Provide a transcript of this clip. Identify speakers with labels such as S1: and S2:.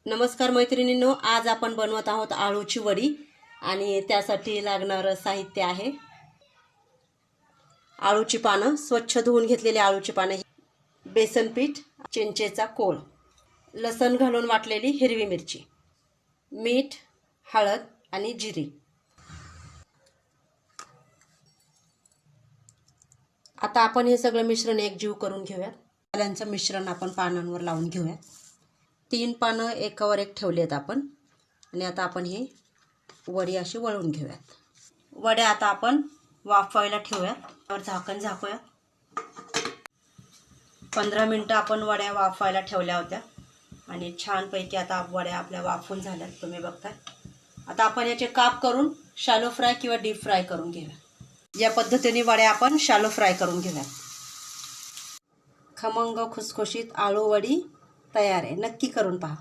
S1: नमस्कार मैत्रिणींनो, आज आपण बनवत आहोत आळूची वडी आणि त्यासाठी लागणारं साहित्य आहे आळूची पानं, स्वच्छ धुवून घेतलेली आळूची पानं, बेसन पीठ, चिंचेचा कोळ, लसण घालून वाटलेली हिरवी मिरची, मीठ, हळद आणि जिरे। आता आपण हे सगळं मिश्रण एकजीव करून घेऊया। पानांचं मिश्रण आपण पानांवर लावून घेऊया। 3 पानं एकावर एक ठेवलेत आपण आणि आता आपण हे वडी अशी वळून घेऊयात। वड्या आता आपण वाफवायला ठेवूयात। वर झाकण झाकूया। 15 मिनिटं आपण वड्या वाफवायला ठेवल्या होत्या आणि छानपैकी आता वड्या आपल्या वाफून झाल्यात, तुम्ही बघताय। आता आपण याचे काप करून शॅलो फ्राय किंवा डीप फ्राय करून घेऊया। या पद्धतीने वड्या आपण शॅलो फ्राय करून घेऊया। खमंग खुसखुशीत आळू वडी तयार आहे, नक्की करून पहा।